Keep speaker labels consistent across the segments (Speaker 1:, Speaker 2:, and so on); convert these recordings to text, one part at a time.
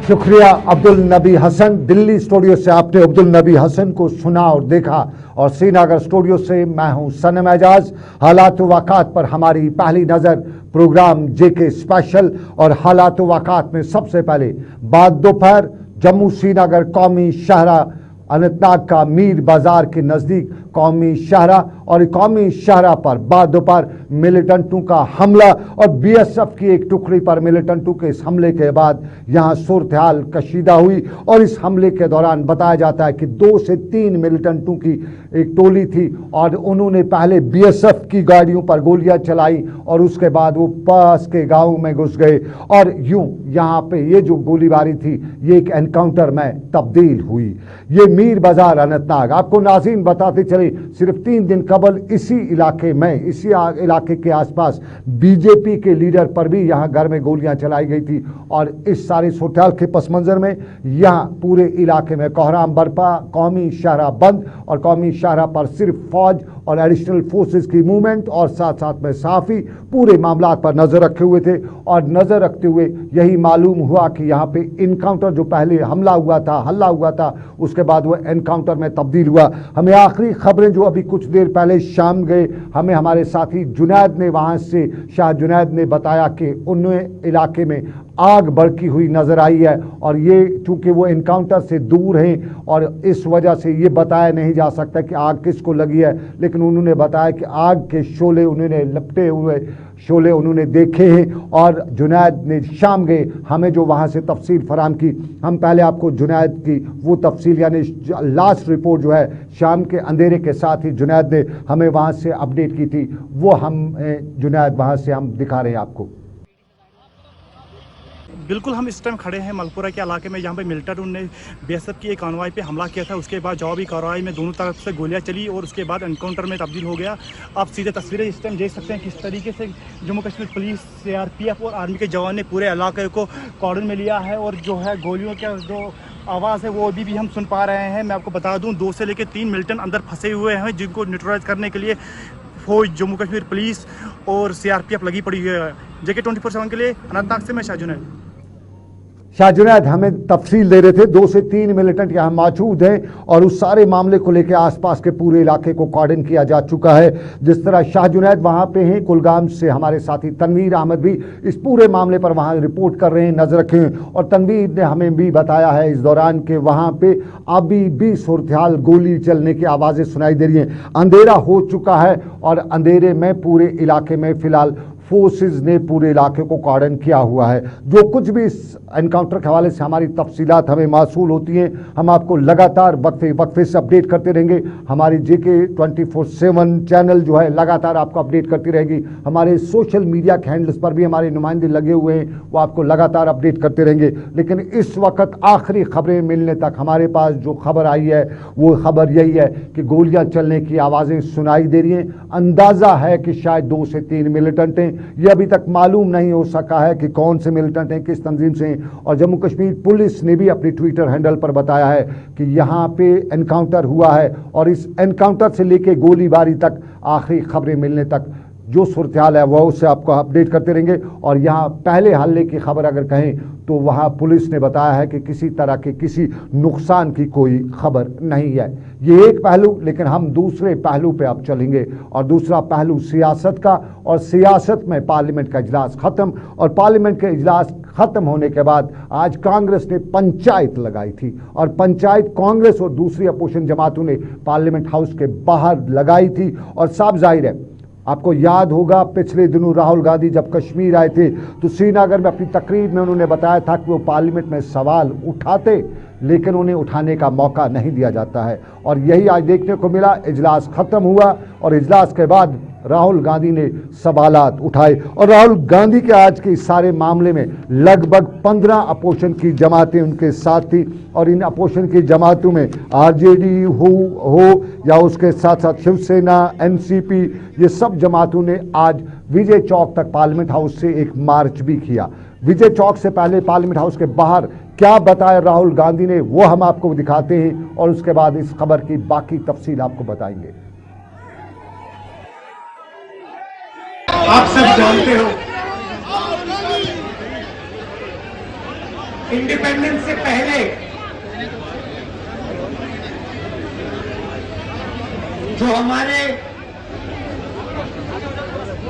Speaker 1: शुक्रिया अब्दुल नबी हसन। दिल्ली स्टूडियो से आपने अब्दुल नबी हसन को सुना और देखा, और श्रीनगर स्टूडियो से मैं हूं सनम एजाज। हालात वाक़ात पर हमारी पहली नज़र प्रोग्राम जेके स्पेशल। और हालात वाक़ात में सबसे पहले बाद दोपहर जम्मू श्रीनगर कौमी शहरा अनंतनाग का मीर बाजार के नज़दीक कौमी शहरा, और कौमी शहरा पर बाद दोपहर मिलिटेंटों का हमला और बीएसएफ की एक टुकड़ी पर मिलिटेंटों के इस हमले के बाद यहाँ सूरत हाल कशीदा हुई। और इस हमले के दौरान बताया जाता है कि 2 से 3 मिलिटेंटों की एक टोली थी, और उन्होंने पहले बीएसएफ की गाड़ियों पर गोलियां चलाई और उसके बाद वो पास के गाँव में घुस गए, और यूं यहाँ पे ये जो गोलीबारी थी ये एक एनकाउंटर में तब्दील हुई। ये मीर बाजार अनंतनाग, आपको नाज़रीन बताते चले, सिर्फ 3 दिन कबल इसी इलाके में, इसी इलाके के आसपास बीजेपी के लीडर पर भी यहाँ घर में गोलियां चलाई गई थी। और इस सारे सूरत-ए-हाल के पस मंज़र में यहाँ पूरे इलाके में कोहराम बरपा, कौमी शहरा बंद, और कौमी शहरा पर सिर्फ फौज और एडिशनल फोर्सेस की मूवमेंट और साथ साथ में साफ़ी पूरे मामलात पर नज़र रखे हुए थे। और नज़र रखते हुए यही मालूम हुआ कि यहाँ पे इनकाउंटर, जो पहले हल्ला हुआ था, उसके बाद वो एनकाउंटर में तब्दील हुआ। हमें आखिरी खबरें जो अभी कुछ देर पहले शाम गए, हमें हमारे साथी जुनैद ने, वहाँ से शाह जुनैद ने बताया कि उन्हें इलाके में आग भड़की हुई नज़र आई है, और ये चूँकि वो इनकाउंटर से दूर हैं और इस वजह से ये बताया नहीं जा सकता कि आग किसको लगी है, लेकिन उन्होंने बताया कि आग के शोले, उन्होंने लपटे हुए शोले उन्होंने देखे हैं। और जुनैद ने शाम गए हमें जो वहाँ से तफसील फराम की, हम पहले आपको जुनैद की वो तफसील यानी लास्ट रिपोर्ट जो है शाम के अंधेरे के साथ ही जुनैद ने हमें वहाँ से अपडेट की थी, वो हम जुनैद वहाँ से हम दिखा रहे हैं आपको।
Speaker 2: बिल्कुल, हम इस टाइम खड़े हैं मलपुरा के इलाके में, जहाँ पे मिलिटेंटों ने बीएसएफ की एक कॉन्वॉय पे हमला किया था। उसके बाद जवाबी कार्रवाई में दोनों तरफ से गोलियां चली और उसके बाद एनकाउंटर में तब्दील हो गया। आप सीधे तस्वीरें इस टाइम देख सकते हैं किस तरीके से जम्मू कश्मीर पुलिस, सीआरपीएफ और आर्मी के जवान ने पूरे इलाके को कॉर्डन में लिया है। और जो है गोलियों का जो आवाज़ है वो अभी भी हम सुन पा रहे हैं। मैं आपको बता दूँ 2 से लेकर 3 मिलिटेंट अंदर फंसे हुए हैं, जिनको न्यूट्रलाइज करने के लिए फौज, जम्मू कश्मीर पुलिस और सीआरपीएफ लगी पड़ी हुई है। जेके 24/7 के लिए अनंतनाग से मैं शाह जुनैद।
Speaker 1: शाह जुनैद हमें तफसील दे रहे थे। 2 से 3 मिलिटेंट यहाँ मौजूद हैं और उस सारे मामले को लेकर आसपास के पूरे इलाके को कॉर्डन किया जा चुका है। जिस तरह शाह जुनैद वहाँ पे हैं, कुलगाम से हमारे साथी तनवीर अहमद भी इस पूरे मामले पर वहाँ रिपोर्ट कर रहे हैं, नजर रखे हैं। और तनवीर ने हमें भी बताया है इस दौरान कि वहाँ पे अभी भी सूरत-ए-हाल गोली चलने की आवाज़ें सुनाई दे रही हैं। अंधेरा हो चुका है और अंधेरे में पूरे इलाके में फ़िलहाल फोर्सेस ने पूरे इलाके को कॉर्डन किया हुआ है। जो कुछ भी इस एनकाउंटर के हवाले से हमारी तफसीलात हमें मासूल होती हैं, हम आपको लगातार वक्फे से अपडेट करते रहेंगे। हमारी जेके 24/7 चैनल जो है लगातार आपको अपडेट करती रहेगी। हमारे सोशल मीडिया के हैंडल्स पर भी हमारे नुमाइंदे लगे हुए हैं, वो आपको लगातार अपडेट करते रहेंगे। लेकिन इस वक्त आखिरी खबरें मिलने तक हमारे पास जो खबर आई है वो खबर यही है कि गोलियां चलने की आवाज़ें सुनाई दे रही हैं। अंदाज़ा है कि शायद 2 से 3 मिलिटेंट हैं। ये अभी तक मालूम नहीं हो सका है कि कौन से मिलिटेंट हैं, किस तंजीम से हैं। और जम्मू कश्मीर पुलिस ने भी अपनी ट्विटर हैंडल पर बताया है कि यहाँ पे एनकाउंटर हुआ है, और इस एनकाउंटर से लेके गोलीबारी तक आखिरी खबरें मिलने तक जो सूरत-ए-हाल है वो उससे आपको अपडेट करते रहेंगे। और यहाँ पहले हल्ले की खबर अगर कहें तो वहाँ पुलिस ने बताया है कि किसी तरह के किसी नुकसान की कोई खबर नहीं है। ये एक पहलू, लेकिन हम दूसरे पहलू पे अब चलेंगे, और दूसरा पहलू सियासत का। और सियासत में पार्लियामेंट का इजलास ख़त्म, और पार्लियामेंट के इजलास ख़त्म होने के बाद आज कांग्रेस ने पंचायत लगाई थी, और पंचायत कांग्रेस और दूसरी अपोजिशन जमातों ने पार्लियामेंट हाउस के बाहर लगाई थी। और साफ जाहिर है, आपको याद होगा पिछले दिनों राहुल गांधी जब कश्मीर आए थे तो श्रीनगर में अपनी तकरीर में उन्होंने बताया था कि वो पार्लियामेंट में सवाल उठाते, लेकिन उन्हें उठाने का मौका नहीं दिया जाता है। और यही आज देखने को मिला। इजलास ख़त्म हुआ और इजलास के बाद राहुल गांधी ने सवालात उठाए, और राहुल गांधी के आज के इस सारे मामले में लगभग 15 अपोजिशन की जमातें उनके साथ थी। और इन अपोजिशन की जमातों में आरजेडी हो या उसके साथ साथ शिवसेना, एनसीपी, ये सब जमातों ने आज विजय चौक तक पार्लियामेंट हाउस से एक मार्च भी किया। विजय चौक से पहले पार्लियामेंट हाउस के बाहर क्या बताया राहुल गांधी ने वो हम आपको दिखाते हैं, और उसके बाद इस खबर की बाकी तफसील आपको बताएंगे। आप सब जानते हो
Speaker 3: इंडिपेंडेंस से पहले जो हमारे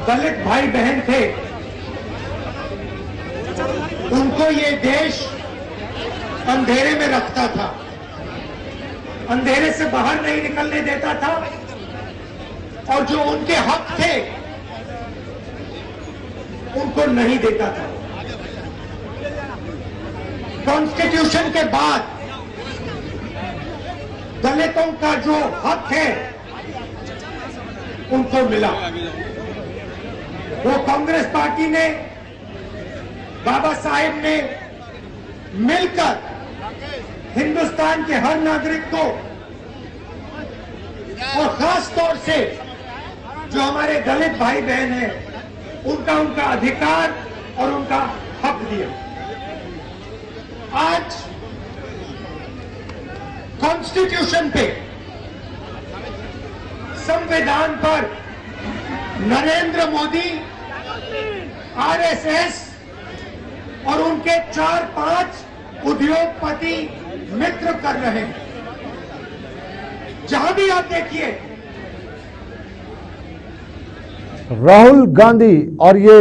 Speaker 3: दलित भाई बहन थे, उनको ये देश अंधेरे में रखता था, अंधेरे से बाहर नहीं निकलने देता था, और जो उनके हक थे उनको नहीं देता था। कॉन्स्टिट्यूशन के बाद दलितों का जो हक है उनको मिला। वो कांग्रेस पार्टी ने, बाबा साहेब ने मिलकर हिंदुस्तान के हर नागरिक को, और खास तौर से जो हमारे दलित भाई बहन हैं, उनका अधिकार और उनका हक दिया। आज कॉन्स्टिट्यूशन पे, संविधान पर नरेंद्र मोदी, आरएसएस और उनके 4-5 उद्योगपति मित्र कर रहे हैं। जहां भी आप देखिए,
Speaker 1: राहुल गांधी और ये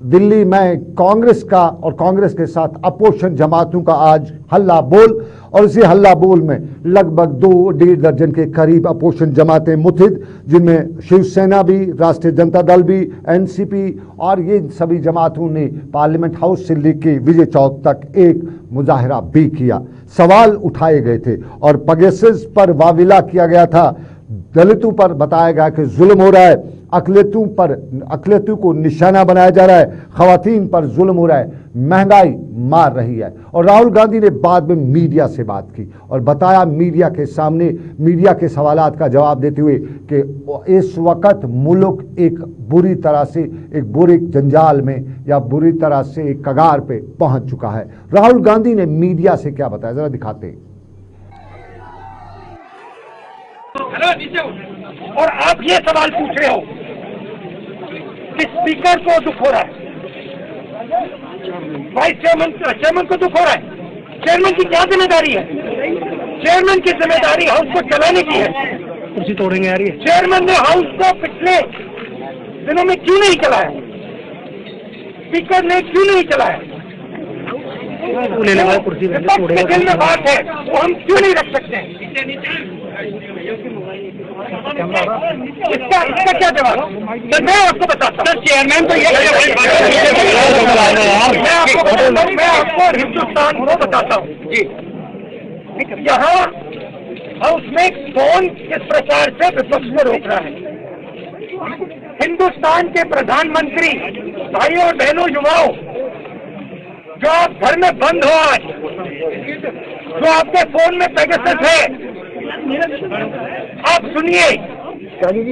Speaker 1: दिल्ली में कांग्रेस का और कांग्रेस के साथ अपोजिशन जमातों का आज हल्ला बोल, और इसी हल्ला बोल में लगभग 2-1.5 दर्जन के करीब अपोजिशन जमातें मुत्हिद, जिनमें शिवसेना भी, राष्ट्रीय जनता दल भी, एनसीपी, और ये सभी जमातों ने पार्लियामेंट हाउस से लेकर विजय चौक तक एक मुजाहरा भी किया। सवाल उठाए गए थे और पेगासस पर वाविला किया गया था। दलितों पर बताया गया कि जुल्म हो रहा है, अकलियतों को निशाना बनाया जा रहा है, खवातीन पर जुल्म हो रहा है, महंगाई मार रही है। और राहुल गांधी ने बाद में मीडिया से बात की और बताया मीडिया के सामने, मीडिया के सवालात का जवाब देते हुए, कि इस वक्त मुल्क एक बुरी तरह से एक बुरे जंजाल में या बुरी तरह से एक कगार पे पहुंच चुका है। राहुल गांधी ने मीडिया से क्या बताया, जरा दिखाते हैं।
Speaker 3: और आप ये सवाल पूछ रहे हो कि स्पीकर को दुख हो रहा है, वाइस चेयरमैन को दुख हो रहा है। चेयरमैन की क्या जिम्मेदारी है? चेयरमैन की जिम्मेदारी हाउस को चलाने की है। कुर्सी तोड़ेंगे यार ये। चेयरमैन ने हाउस को पिछले दिनों में क्यों नहीं चलाया? स्पीकर ने क्यों नहीं चलाया? कुर्सी दिल में बात है, वो हम क्यों नहीं रख सकते? इसका क्या जवाब? सर मैं आपको बताता हूँ, चेयरमैन तो ये मैं आपको हिंदुस्तान को बताता हूँ जी। यहाँ हाउस में कौन किस प्रकार से विपक्ष को रोक रहा है? हिंदुस्तान के प्रधानमंत्री, भाइयों और बहनों, युवाओं, जो आप घर में बंद हो आज, जो आपके फोन में पेगासस है, आप सुनिए,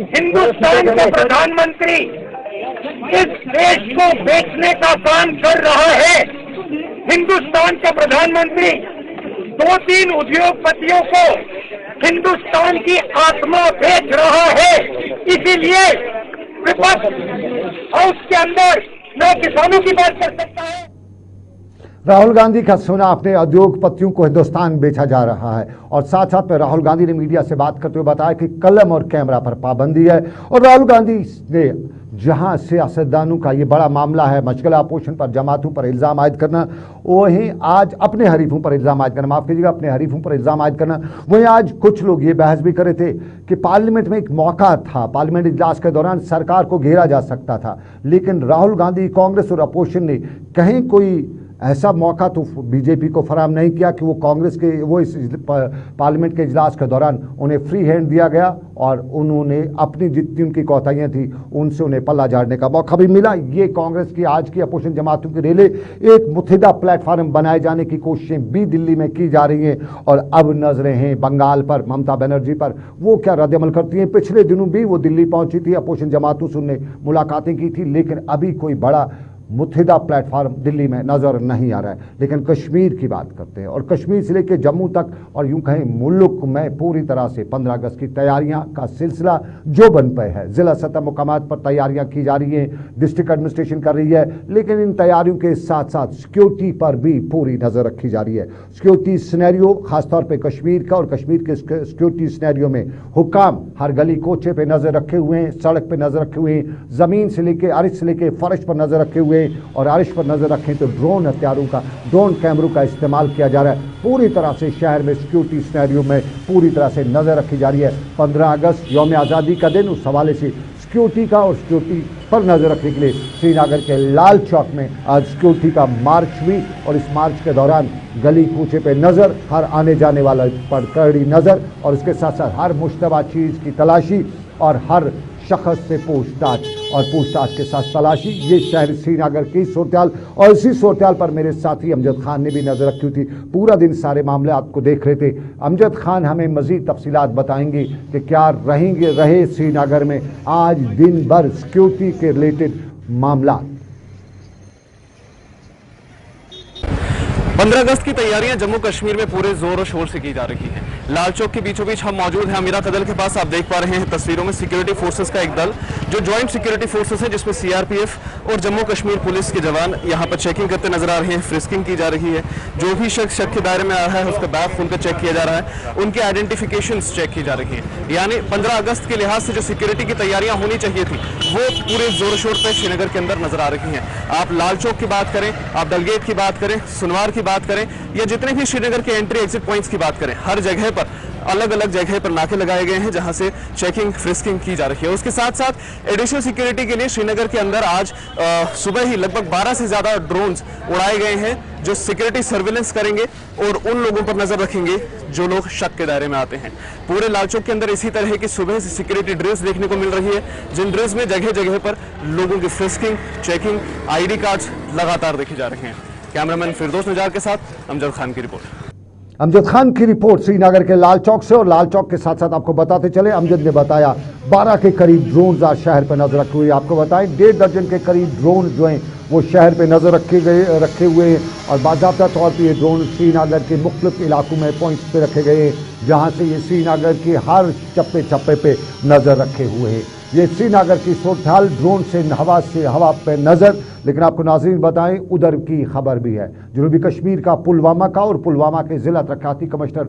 Speaker 3: हिंदुस्तान का प्रधानमंत्री इस देश को बेचने का काम कर रहा है। हिंदुस्तान का प्रधानमंत्री 2-3 उद्योगपतियों को हिंदुस्तान की आत्मा बेच रहा है। इसीलिए विपक्ष हाउस के अंदर न किसानों की बात कर सकता है।
Speaker 1: राहुल गांधी का सुना अपने उद्योगपतियों को हिंदुस्तान बेचा जा रहा है, और साथ साथ में राहुल गांधी ने मीडिया से बात करते हुए बताया कि कलम और कैमरा पर पाबंदी है। और राहुल गांधी ने जहां सियासतदानों का ये बड़ा मामला है, मशगला अपोजिशन पर, जमातों पर इल्ज़ाम आयद करना, वहीं आज अपने हरीफों पर इल्ज़ाम आयद करना, माफ़ कीजिएगा, अपने हरीफों पर इल्ज़ाम आयद करना। वहीं आज कुछ लोग ये बहस भी कर रहे थे कि पार्लियामेंट में एक मौका था, पार्लियामेंट इजलास के दौरान सरकार को घेरा जा सकता था, लेकिन राहुल गांधी, कांग्रेस और अपोजिशन ने कहीं कोई ऐसा मौका तो बीजेपी को फराहम नहीं किया कि वो कांग्रेस के इस पार्लियामेंट के इजलास के दौरान उन्हें फ्री हैंड दिया गया, और उन्होंने अपनी जितनी उनकी कोताहियाँ थी उनसे उन्हें पल्ला झाड़ने का मौका भी मिला। ये कांग्रेस की आज की अपोजिशन जमातों के रेले एक मुत्हिदा प्लेटफार्म बनाए जाने की कोशिशें भी दिल्ली में की जा रही हैं, और अब नजरें हैं बंगाल पर, ममता बनर्जी पर, वो क्या रद्दअमल करती हैं। पिछले दिनों भी वो दिल्ली पहुंची थी, अपोजिशन जमातों से उन्हें मुलाकातें की थी, लेकिन अभी कोई बड़ा मुत्हिदा प्लेटफार्म दिल्ली में नज़र नहीं आ रहा है। लेकिन कश्मीर की बात करते हैं और कश्मीर से लेकर जम्मू तक और यूं कहें मुल्क में पूरी तरह से 15 अगस्त की तैयारियां का सिलसिला जो बन पे है। ज़िला सतह मुकामात पर तैयारियां की जा रही हैं, डिस्ट्रिक्ट एडमिनिस्ट्रेशन कर रही है, लेकिन इन तैयारियों के साथ साथ सिक्योरिटी पर भी पूरी नज़र रखी जा रही है। सिक्योरिटी सिनेरियो खासतौर पर कश्मीर का और कश्मीर के सिक्योरिटी सिनेरियो में हुक्काम हर गली कोचे पे नज़र रखे हुए हैं, सड़क पे नज़र रखे हुए हैं, ज़मीन से लेके अर्श से लेके फर्श पर नज़र रखे हुए हैं और अर्श पर नज़र रखें तो ड्रोन हथियारों का, ड्रोन कैमरों का इस्तेमाल किया जा रहा है। पूरी तरह से शहर में सिक्योरिटी सिनेरियो में पूरी तरह से नज़र रखी जा रही है। 15 अगस्त यौम आज़ादी का दिन, उस हवाले से सिक्योरिटी का और सिक्योरिटी पर नज़र रखने के लिए श्रीनगर के लाल चौक में आज सिक्योरिटी का मार्च हुई और इस मार्च के दौरान गली कूचे पे नज़र, हर आने जाने वाला पर कड़ी नज़र और इसके साथ साथ हर मुश्तबा चीज़ की तलाशी और हर शख्स से पूछताछ और पूछताछ के साथ तलाशी। ये शहर श्रीनगर की सूरत और इसी सूरत पर मेरे साथी अमजद खान ने भी नज़र रखी हुई थी। पूरा दिन सारे मामले आपको देख रहे थे। अमजद खान हमें मज़ीद तफसीलात बताएंगे कि क्या रहे श्रीनगर में आज दिन भर सिक्योरिटी के रिलेटेड मामला।
Speaker 4: 15 अगस्त की तैयारियां जम्मू कश्मीर में पूरे जोर और शोर से की जा रही हैं। लाल चौक के बीचों बीच हम मौजूद हैं अमीरा कदल के पास। आप देख पा रहे हैं तस्वीरों में सिक्योरिटी फोर्सेस का एक दल जो ज्वाइंट सिक्योरिटी फोर्सेस है, जिसमें सीआरपीएफ और जम्मू कश्मीर पुलिस के जवान यहां पर चेकिंग करते नजर आ रहे हैं। फ्रिस्किंग की जा रही है। जो भी शख्स शक के दायरे में आ रहा है उसका बैग खुलकर चेक किया जा रहा है, उनकी आइडेंटिफिकेशन चेक की जा रही है। यानी 15 अगस्त के लिहाज से जो सिक्योरिटी की तैयारियां होनी चाहिए थी वो पूरे जोर शोर पर श्रीनगर के अंदर नजर आ रही हैं। आप लाल चौक की बात करें, आप डलगेट की बात करें, सुनवार की बात करें या जितने भी श्रीनगर के एंट्री एग्जिट पॉइंट्स की बात करें, हर जगह पर अलग अलग जगह पर नाके लगाए गए हैं जहां से चेकिंग फ्रिस्किंग की जा रही है। उसके साथ साथ एडिशनल सिक्योरिटी के लिए श्रीनगर के अंदर आज सुबह ही लगभग 12 से ज्यादा ड्रोन्स उड़ाए गए हैं जो सिक्योरिटी सर्विलेंस करेंगे और उन लोगों पर नजर रखेंगे जो लोग शक के दायरे में आते हैं। पूरे लाल चौक के अंदर इसी तरह की सुबह से सिक्योरिटी ड्रिल्स देखने को मिल रही है, जिन ड्रिल्स में जगह जगह पर लोगों की फ्रिस्किंग, चेकिंग, आईडी कार्ड्स लगातार देखे जा रहे हैं। कैमरामैन फिरदौस नजार के साथ अमजद खान की रिपोर्ट।
Speaker 1: अमजद खान की रिपोर्ट श्रीनगर के लाल चौक से। और लाल चौक के साथ साथ आपको बताते चले, अमजद ने बताया 12 के करीब ड्रोन आज शहर पर नजर रखे हुए। आपको बताएं 1.5 दर्जन के करीब ड्रोन जो हैं वो शहर पे नज़र रखे हुए हैं और बाज़ाब्ता तौर पर ये ड्रोन श्रीनगर के मुख्तलिफ इलाकों में पॉइंट्स पे रखे गए हैं जहाँ से ये श्रीनगर के हर चप्पे पे नज़र रखे हुए हैं। ये श्रीनगर की सूरत ड्रोन से हवा पे नज़र। लेकिन आपको नाज़रीन बताएं उधर की खबर भी है, जनूबी कश्मीर का पुलवामा का, और पुलवामा के ज़िला तरक्याती कमिश्नर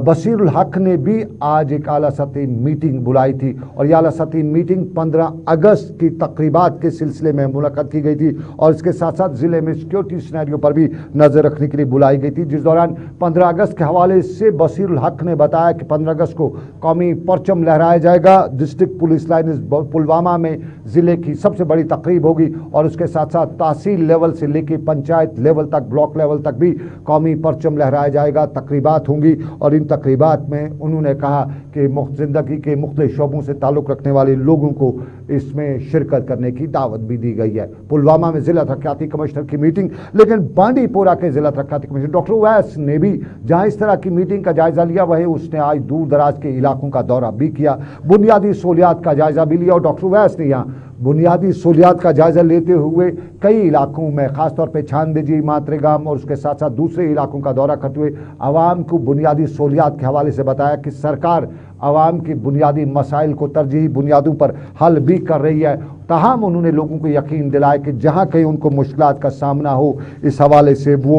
Speaker 1: बसीरुल हक ने भी आज एक आला सतही मीटिंग बुलाई थी और ये आला सतही मीटिंग 15 अगस्त की तकरीबात के सिलसिले में मुलाकात की गई थी और इसके साथ साथ ज़िले में सिक्योरिटी सिनेरियो पर भी नज़र रखने के लिए बुलाई गई थी, जिस दौरान 15 अगस्त के हवाले से बसीरुल हक ने बताया कि 15 अगस्त को कौमी परचम लहराया जाएगा। डिस्ट्रिक्ट पुलिस लाइन इस पुलवामा में ज़िले की सबसे बड़ी तकरीब होगी और उसके साथ साथ तहसील लेवल से लेकर पंचायत लेवल तक, ब्लॉक लेवल तक भी कौमी परचम लहराया जाएगा, तकरीबात होंगी। और इन तकरीबात में उन्होंने कहा कि ज़िंदगी के मुख्तलिफ शोबों से ताल्लुक़ रखने वाले लोगों को इसमें शिरकत करने की दावत भी दी गई है। पुलवामा में ज़िला तरक्याती कमिश्नर की मीटिंग, लेकिन बांडीपोरा के ज़िला तरक्याती कमिश्नर डॉक्टर उवैस ने भी जहाँ इस तरह की मीटिंग का जायज़ा लिया, वहीं उसने आज दूर दराज के इलाकों का दौरा भी किया, बुनियादी सहूलियात का जायज़ा भी लिया। और डॉक्टर उवैस ने यहाँ बुनियादी सहूलियात का जायज़ा लेते हुए कई इलाकों में ख़ासतौर पर छानबेजी, मातरेगाम और उसके साथ साथ दूसरे इलाकों का दौरा करते हुए आवाम को बुनियादी सहूलियात के हवाले से बताया कि सरकार आवाम की बुनियादी मसाइल को तरजीही बुनियादों पर हल भी कर रही है। ताहम उन्होंने लोगों को यकीन दिलाया कि जहाँ कहीं उनको मुश्किलात का सामना हो, इस हवाले से वो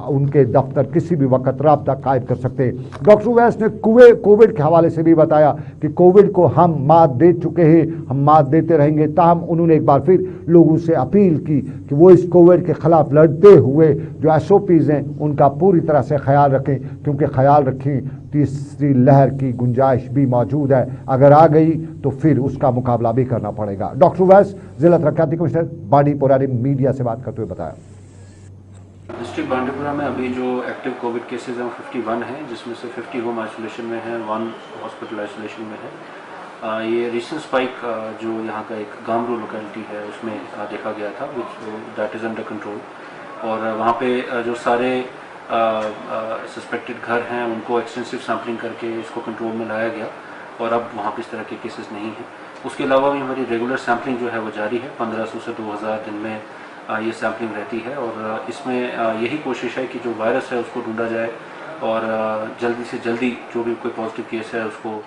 Speaker 1: उनके दफ्तर किसी भी वक्त राब्ता कायम कर सकते हैं। डॉक्टर उवैस ने कोविड के हवाले से भी बताया कि कोविड को हम मात दे चुके हैं, हम मात देते रहेंगे। ताहम उन्होंने एक बार फिर लोगों से अपील की कि वो इस कोविड के ख़िलाफ़ लड़ते हुए जो SOPs हैं उनका पूरी तरह से ख्याल रखें, क्योंकि ख्याल रखें तीसरी लहर की गुंजाइश भी मौजूद है, अगर आ गई तो फिर उसका मुकाबला भी करना पड़ेगा। डॉक्टर उवैस ज़िला तरक्याती कमिश्नर बांडीपोरा ने मीडिया से बात करते हुए बताया,
Speaker 5: डिस्ट्रिक्ट बांडीपोरा में अभी जो एक्टिव कोविड केसेज हैं 51 हैं, जिसमें से 50 होम आइसोलेशन में है, 1 हॉस्पिटल आइसोलेशन में है। ये रिसेंट स्पाइक जो यहाँ का एक गामरू लोकेलिटी है उसमें देखा गया था, दैट इज़ अंडर कंट्रोल। और वहाँ पे जो सारे सस्पेक्टेड घर हैं उनको एक्सटेंसिव सैम्पलिंग करके इसको कंट्रोल में लाया गया और अब वहाँ पे इस तरह के केसेस नहीं हैं। उसके अलावा भी हमारी रेगुलर सैम्पलिंग जो है वो जारी है। 1500 से 2000 दिन में ये सैम्पलिंग रहती है और इसमें यही कोशिश है कि जो वायरस है उसको ढूंढा जाए और जल्दी से जल्दी जो भी कोई पॉजिटिव केस है उसको।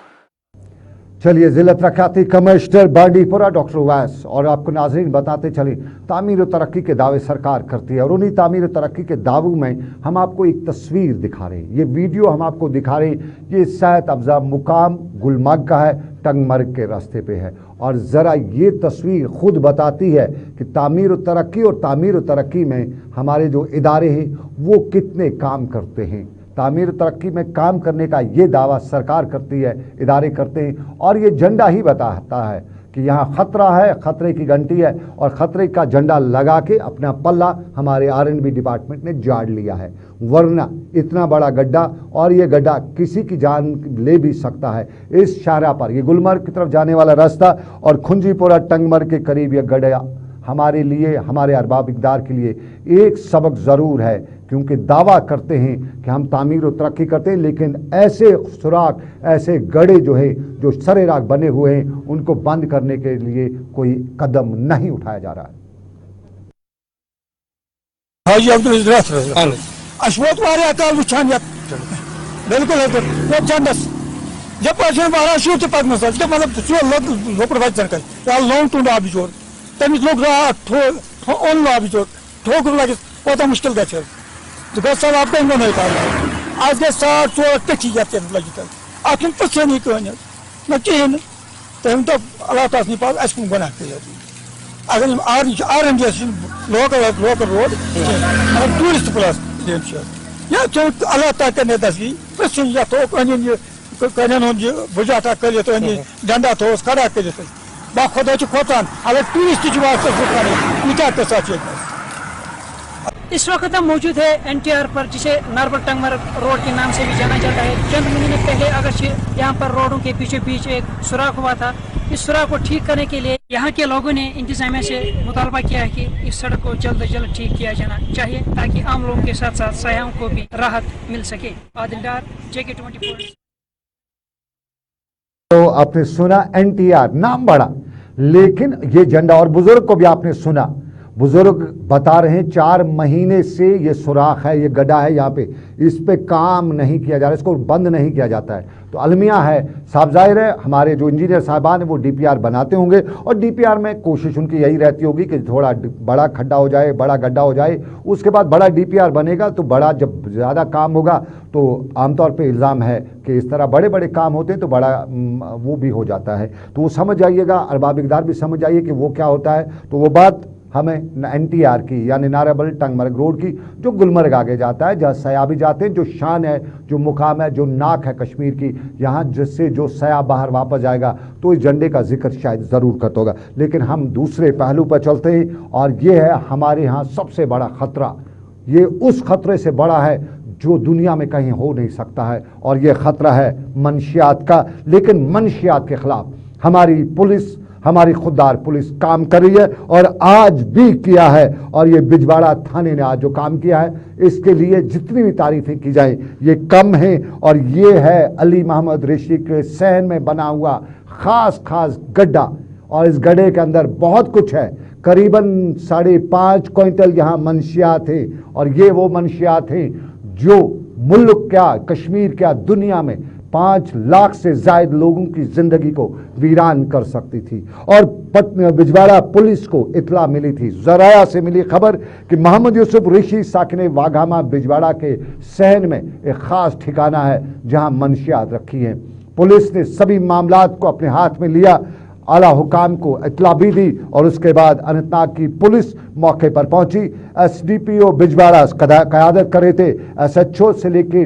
Speaker 1: चलिए ज़िला तरक्याती कमिश्नर बांडीपुरा डॉक्टर उवैस और आपको नाज़रीन बताते चलें, तामीर और तरक्की के दावे सरकार करती है और उन्हीं तामीर और तरक्की के दावों में हम आपको एक तस्वीर दिखा रहे हैं। ये वीडियो हम आपको दिखा रहे हैं, ये सेहत अफजा मुकाम गुलमर्ग का है, टंगमर्ग के रास्ते पे है। और ज़रा ये तस्वीर खुद बताती है कि तामीर और तरक्की में हमारे जो इदारे हैं वो कितने काम करते हैं। तामीर तरक्की में काम करने का ये दावा सरकार करती है, इदारे करते हैं और ये झंडा ही बताता है कि यहाँ ख़तरा है, ख़तरे की घंटी है और ख़तरे का झंडा लगा के अपना पल्ला हमारे R&B डिपार्टमेंट ने झाड़ लिया है। वरना इतना बड़ा गड्ढा, और ये गड्ढा किसी की जान ले भी सकता है। इस शाहरा पर ये गुलमर्ग की तरफ जाने वाला रास्ता और खुंजीपुरा टंगमर्ग के करीब ये गड्ढा हमारे लिए, हमारे अरबाब इक़दार के लिए एक सबक ज़रूर है, क्योंकि दावा करते हैं कि हम तामीर और तरक्की करते हैं, लेकिन ऐसे सुराख, ऐसे गड्ढे जो है जो सरेराख बने हुए हैं, उनको बंद करने के लिए कोई कदम नहीं उठाया जा रहा है।
Speaker 6: हाजी अब्दुल इजरात अशवत वाले अकाल वुचान या बिल्कुल वो चंदस जब पाछे बारा शो ते पद मसल जब मतलब सो लोग प्रोफेसर कर या लॉन्ग टू अभी जोर तमिस लोग रहा ठो ऑन अभी जोर ठोक लगे बहुत मुश्किल गए तो बस सब आपको इनको नहीं पाया आज के साथ तो कच्ची जाते हैं लगी तक आखिर कुछ नहीं कहने न कहीं तो हम तो अल्लाह ताला ने पास ऐसे बना के अगर हम आर जैसे लोकल रोड टूरिस्ट प्लस या तो अल्लाह ताला ने दसी प्रश्न या तो कहने बुझाता कर तो डंडा तो खड़ा कर खुदा खोतान अगर टूरिस्ट की बात कर
Speaker 7: इस वक्त हम मौजूद है NTR पर, जिसे नारबल टंगमर्ग रोड के नाम से भी जाना जाता है। चंद महीने पहले अगरचे यहाँ पर रोडों के बीचों बीच एक सुराख हुआ था। इस सुराख को ठीक करने के लिए यहाँ के लोगों ने इंतजामिया से मुतालबा किया है कि इस सड़क को जल्द से जल्द ठीक किया जाना चाहिए, ताकि आम लोगों के साथ साथ सयाहों को भी राहत मिल सके। आदिल डार, JK24।
Speaker 1: तो आपने सुना NTR नाम बड़ा, लेकिन ये झंडा, और बुजुर्ग को भी आपने सुना, बुजुर्ग बता रहे हैं 4 महीने से ये सुराख है, ये गड्ढा है यहाँ पे, इस पे काम नहीं किया जा रहा, इसको बंद नहीं किया जाता है। तो अलमिया है, साफ जाहिर है हमारे जो इंजीनियर साहबान हैं वो DPR बनाते होंगे और DPR में कोशिश उनकी यही रहती होगी कि थोड़ा बड़ा खड्डा हो जाए, बड़ा गड्ढा हो जाए, उसके बाद बड़ा DPR बनेगा। तो बड़ा जब ज़्यादा काम होगा तो आमतौर पे इल्ज़ाम है कि इस तरह बड़े बड़े काम होते हैं तो बड़ा वो भी हो जाता है। तो वो समझ जाइएगा, अरबाब इक़दार भी समझ जाइए कि वो क्या होता है। तो वो बात हमें NTR की यानी नाराबल टंगमर्ग रोड की, जो गुलमर्ग आगे जाता है, जहाँ सयाह भी जाते हैं, जो शान है, जो मुकाम है, जो नाक है कश्मीर की, यहाँ जिससे जो सयाह बाहर वापस जाएगा तो इस झंडे का जिक्र शायद ज़रूर करता होगा। लेकिन हम दूसरे पहलू पर चलते हैं और ये है हमारे यहाँ सबसे बड़ा ख़तरा। ये उस ख़तरे से बड़ा है जो दुनिया में कहीं हो नहीं सकता है, और ये ख़तरा है मनशियात का। लेकिन मनशियात के ख़िलाफ़ हमारी पुलिस, हमारी खुददार पुलिस काम कर रही है और आज भी किया है। और ये बिजवाड़ा थाने ने आज जो काम किया है, इसके लिए जितनी भी तारीफें की जाए ये कम है। और ये है अली मोहम्मद ऋषि के सहन में बना हुआ खास गड्ढा, और इस गड्ढे के अंदर बहुत कुछ है। करीबन 5.5 क्विंटल यहाँ मनशियात हैं, और ये वो मनशियात हैं जो मुल्क क्या, कश्मीर क्या, दुनिया में 5 लाख से ज़ायद लोगों की ज़िंदगी को वीरान कर सकती थी। और बिजवाड़ा पुलिस को इत्तला मिली थी, ज़राया से मिली खबर कि मोहम्मद यूसुफ ऋषि साकिन वाघामा बिजवाड़ा के सहन में एक ख़ास ठिकाना है जहां मनशियात रखी हैं। पुलिस ने सभी मामलात को अपने हाथ में लिया, आला हुकाम को इत्तला भी दी, और उसके बाद अनंतनाग की पुलिस मौके पर पहुंची। SDPO बिजवाड़ा क़यादत कर रहे थे, SHO से लेके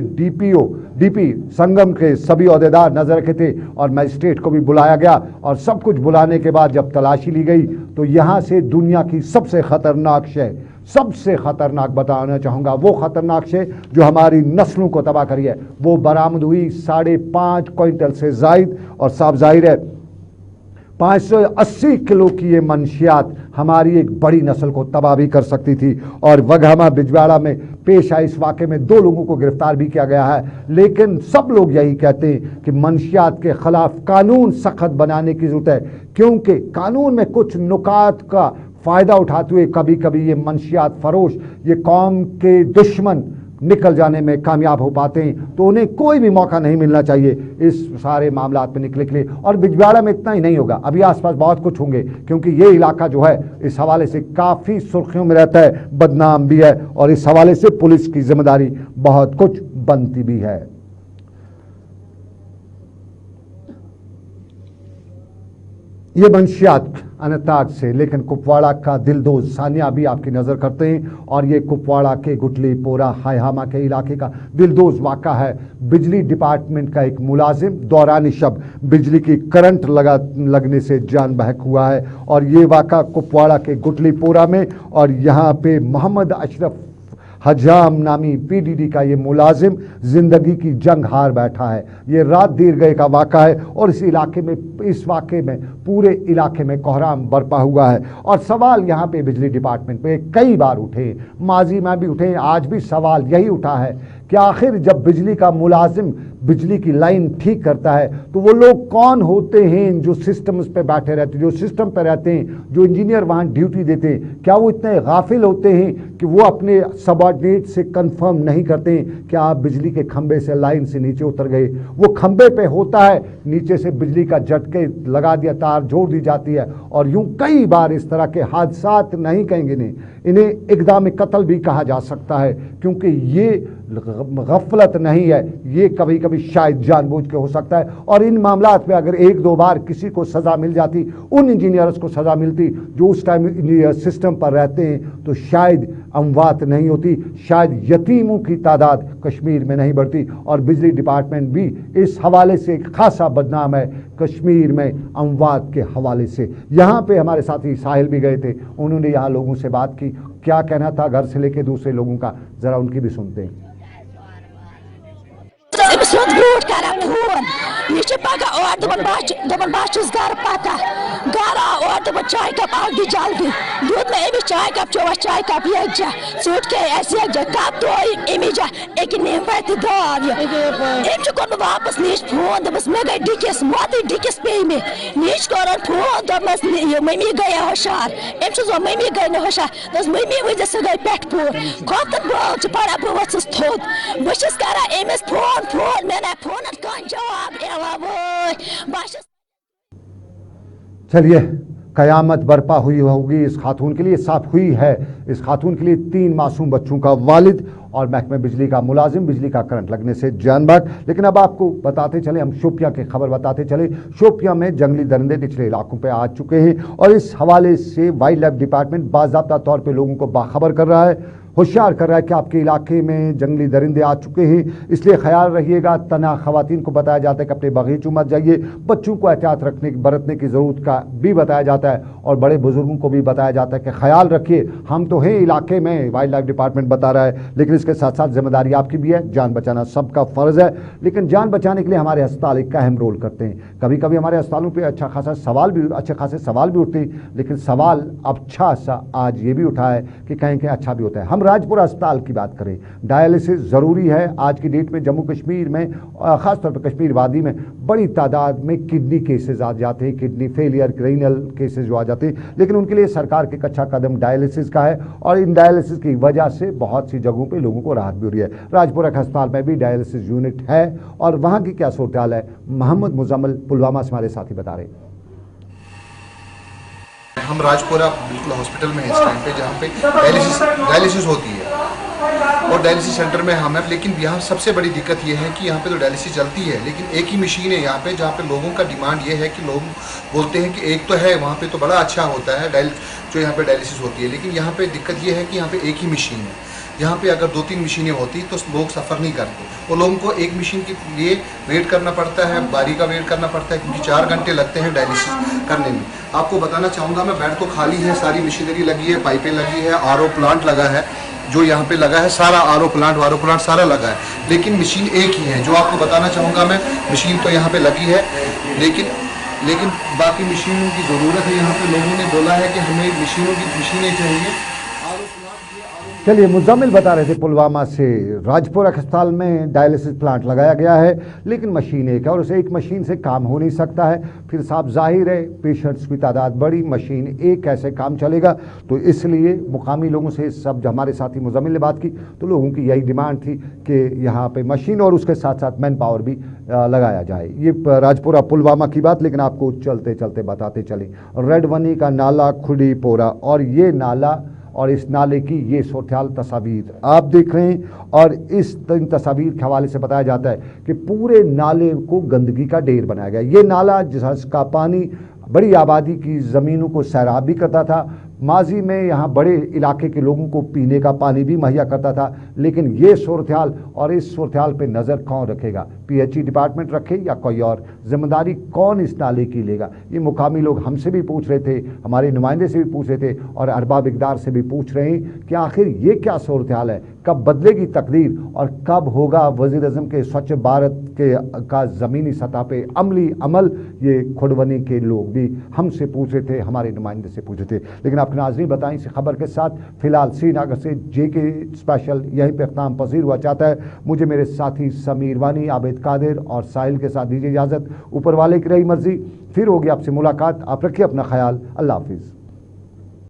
Speaker 1: DP संगम के सभी ओहदेदार नजर रखे थे, और मजिस्ट्रेट को भी बुलाया गया। और सब कुछ बुलाने के बाद जब तलाशी ली गई तो यहाँ से दुनिया की सबसे ख़तरनाक शय, सबसे ख़तरनाक बताना चाहूँगा, वो ख़तरनाक शय जो हमारी नस्लों को तबाह करी है, वो बरामद हुई 5.5 क्विंटल से ज़ायद। और साफ जाहिर है 580 किलो की ये मनशियात हमारी एक बड़ी नस्ल को तबाह भी कर सकती थी। और वघामा बिजवाड़ा में पेश आए इस वाक़े में 2 लोगों को गिरफ्तार भी किया गया है। लेकिन सब लोग यही कहते हैं कि मनशियात के ख़िलाफ़ कानून सख्त बनाने की ज़रूरत है, क्योंकि कानून में कुछ नुकात का फ़ायदा उठाते हुए कभी कभी ये मंशियात फरोश, ये कौम के दुश्मन निकल जाने में कामयाब हो पाते हैं, तो उन्हें कोई भी मौका नहीं मिलना चाहिए इस सारे मामलात में निकले के लिए। और बिजबिहाड़ा में इतना ही नहीं होगा, अभी आसपास बहुत कुछ होंगे, क्योंकि ये इलाका जो है इस हवाले से काफ़ी सुर्खियों में रहता है, बदनाम भी है, और इस हवाले से पुलिस की जिम्मेदारी बहुत कुछ बनती भी है। ये मंशियात अनंतनाग से, लेकिन कुपवाड़ा का दिलदोज सानिया भी आपकी नज़र करते हैं, और ये कुपवाड़ा के गुटली पोरा हायहामा के इलाके का दिलदोज वाक़ा है। बिजली डिपार्टमेंट का एक मुलाजिम दौरान शब बिजली की करंट लगने से जान बहक हुआ है, और ये वाक़ा कुपवाड़ा के गुटली पोरा में, और यहाँ पे मोहम्मद अशरफ हजाम नामी पीडीडी का ये मुलाजिम ज़िंदगी की जंग हार बैठा है। ये रात देर गए का वाक़ा है, और इस वाक़े में पूरे इलाके में कोहराम बरपा हुआ है। और सवाल यहाँ पे बिजली डिपार्टमेंट पे कई बार उठे, माजी में भी उठे, आज भी सवाल यही उठा है कि आखिर जब बिजली का मुलाजिम बिजली की लाइन ठीक करता है, तो वो लोग कौन होते हैं जो सिस्टम्स पे बैठे रहते हैं, जो सिस्टम पे रहते हैं, जो इंजीनियर वहाँ ड्यूटी देते हैं? क्या वो इतने गाफिल होते हैं कि वो अपने सबऑर्डिनेट से कंफर्म नहीं करते हैं कि आप बिजली के खंबे से लाइन से नीचे उतर गए? वो खंबे पे होता है, नीचे से बिजली का झटके लगा दिया, तार जोड़ दी जाती है, और यूं कई बार इस तरह के हादसात नहीं कहेंगे नहीं, इन्हें इक़दाम कत्ल भी कहा जा सकता है, क्योंकि ये गफलत नहीं है, ये कभी कभी शायद जानबूझ के हो सकता है। और इन मामलात में अगर एक दो बार किसी को सज़ा मिल जाती, उन इंजीनियर्स को सज़ा मिलती जो उस टाइम सिस्टम पर रहते हैं, तो शायद अमवात नहीं होती, शायद यतीमों की तादाद कश्मीर में नहीं बढ़ती। और बिजली डिपार्टमेंट भी इस हवाले से खासा बदनाम है कश्मीर में अमवात के हवाले से। यहाँ पे हमारे साथी साहिल भी गए थे, उन्होंने यहाँ लोगों से बात की, क्या कहना था घर से लेके दूसरे लोगों का, ज़रा उनकी भी सुनते हैं।
Speaker 8: घर पता घर और चाय कप आ दी जल्दी दूध में अमिस चाय कप चो चाय कप यजा सूट के ऐसे कप तो अमिस एक नीम पे दाव एम कोन वापस नीच फोन दस मे गई डिकस मत डिकस पे में नीच कर फोन दस मम्मी गई होशार एम सो मम्मी गई न होशार दस मम्मी वजह से गई पेट पूर कत बात पड़ा बस थोद बस करा एमएस फोन मैंने फोन का जवाब एवा वो बस।
Speaker 1: चलिए, कयामत बरपा हुई होगी इस खातून के लिए, साफ हुई है इस खातून के लिए। 3 मासूम बच्चों का वालिद और महकमे बिजली का मुलाजिम बिजली का करंट लगने से जान बहक। लेकिन अब आपको बताते चले, हम शोपियां की खबर बताते चले। शोपियां में जंगली दरिंदे निचले इलाकों पे आ चुके हैं, और इस हवाले से वाइल्ड लाइफ डिपार्टमेंट बाज़ाब्ता तौर पे लोगों को बाखबर कर रहा है, होशियार कर रहा है कि आपके इलाके में जंगली दरिंदे आ चुके हैं, इसलिए ख्याल रखिएगा। तना ख़वातीन को बताया जाता है कि अपने बगीचों मत जाइए, बच्चों को एहतियात बरतने की ज़रूरत का भी बताया जाता है, और बड़े बुजुर्गों को भी बताया जाता है कि ख्याल रखिए। हम तो हैं इलाके में, वाइल्ड लाइफ डिपार्टमेंट बता रहा है, लेकिन इसके साथ साथ जिम्मेदारी आपकी भी है, जान बचाना सबका फ़र्ज़ है। लेकिन जान बचाने के लिए हमारे अस्पताल एक अहम रोल करते हैं। कभी कभी हमारे अस्पतालों पर अच्छे खासे सवाल भी उठते हैं, लेकिन सवाल अच्छा सा आज ये भी उठा है कि कहीं कहीं अच्छा भी होता है। हम राजपुरा अस्पताल की बात करें, डायलिसिस ज़रूरी है आज की डेट में। जम्मू कश्मीर में, ख़ासतौर पर कश्मीर वादी में बड़ी तादाद में किडनी केसेस आ जाते हैं, किडनी फेलियर, रीनल केसेस जो आ जाते हैं, लेकिन उनके लिए सरकार के अच्छा कदम डायलिसिस का है, और इन डायलिसिस की वजह से बहुत सी जगहों पे लोगों को राहत भी हो रही है। राजपुरा के अस्पताल में भी डायलिसिस यूनिट है, और वहाँ की क्या सूरत हाल है, मोहम्मद मुजम्मिल पुलवामा से हमारे साथी बता रहे हैं।
Speaker 9: हम राजपुरा बिल्कुल हॉस्पिटल में इस टाइम पे, जहाँ पे डायलिसिस होती है, और डायलिसिस सेंटर में हम हैं। लेकिन यहाँ सबसे बड़ी दिक्कत ये है कि यहाँ पे तो डायलिसिस चलती है, लेकिन एक ही मशीन है यहाँ पे, जहाँ पे लोगों का डिमांड ये है कि लोग बोलते हैं कि एक तो है वहाँ पे तो बड़ा अच्छा होता है जो यहाँ पे डायलिसिस होती है, लेकिन यहाँ पे दिक्कत ये है कि यहाँ पे एक ही मशीन है। यहाँ पे अगर 2-3 मशीनें होती तो लोग सफ़र नहीं करते, और लोगों को एक मशीन के लिए वेट करना पड़ता है, बारी का वेट करना पड़ता है, क्योंकि 4 घंटे लगते हैं डायलिसिस करने में। आपको बताना चाहूँगा मैं, बेड तो खाली है, सारी मशीनरी लगी है, पाइपें लगी है, आरओ प्लांट लगा है, जो यहाँ पे लगा है सारा आरओ प्लांट सारा लगा है, लेकिन मशीन एक ही है। जो आपको बताना चाहूँगा मैं, मशीन तो यहाँ पे लगी है, लेकिन बाकी मशीनों की ज़रूरत है। यहाँ पे लोगों ने बोला है कि हमें मशीनें चाहिए। आरओ प्लांट
Speaker 1: चलिए, मुज़म्मिल बता रहे थे पुलवामा से राजपुरा अस्पताल में डायलिसिस प्लांट लगाया गया है, लेकिन मशीन एक है और उस एक मशीन से काम हो नहीं सकता है। फिर साहब जाहिर है पेशेंट्स की तादाद बड़ी, मशीन एक कैसे काम चलेगा। तो इसलिए मुकामी लोगों से सब हमारे साथी मुज़म्मिल ने बात की तो लोगों की यही डिमांड थी कि यहाँ पे मशीन और उसके साथ साथ मैन पावर भी लगाया जाए। ये राजपुरा पुलवामा की बात, लेकिन आपको चलते चलते बताते चले रेडवनी का नाला खुड़ी पोरा, और ये नाला और इस नाले की ये सूरत-ए-हाल तस्वीर आप देख रहे हैं। और इन तस्वीर के हवाले से बताया जाता है कि पूरे नाले को गंदगी का ढेर बनाया गया। ये नाला जिसका पानी बड़ी आबादी की ज़मीनों को सैराब भी करता था, माजी में यहाँ बड़े इलाके के लोगों को पीने का पानी भी मुहैया करता था। लेकिन ये सूरत-ए-हाल और इस सूरत-ए-हाल पे नज़र कौन रखेगा? पीएचई डिपार्टमेंट रखे या कोई और? जिम्मेदारी कौन इस नाले की लेगा? ये मुकामी लोग हमसे भी पूछ रहे थे, हमारे नुमाइंदे से भी पूछ रहे थे और अरबाब इक़दार से भी पूछ रहे हैं कि आखिर ये क्या सूरत-ए-हाल है, कब बदलेगी तकदीर और कब होगा वज़ीर-ए-आज़म के स्वच्छ भारत का ज़मीनी सतह पे अमली अमल। ये खुड़वनी के लोग भी हमसे पूछ रहे थे, हमारे नुमाइंदे से पूछ रहे थे। लेकिन आपके नाज़रीन बताएं इस खबर के साथ फिलहाल श्रीनगर से JK स्पेशल यहीं पे इख्तिताम पज़ीर हुआ चाहता है। मुझे मेरे साथी समीर वानी, आबिद कादिर और साहिल के साथ दीजिए इजाज़त। ऊपर वाले की रही मर्जी, फिर होगी आपसे मुलाकात। आप रखिए अपना ख्याल। अल्लाह हाफिज़।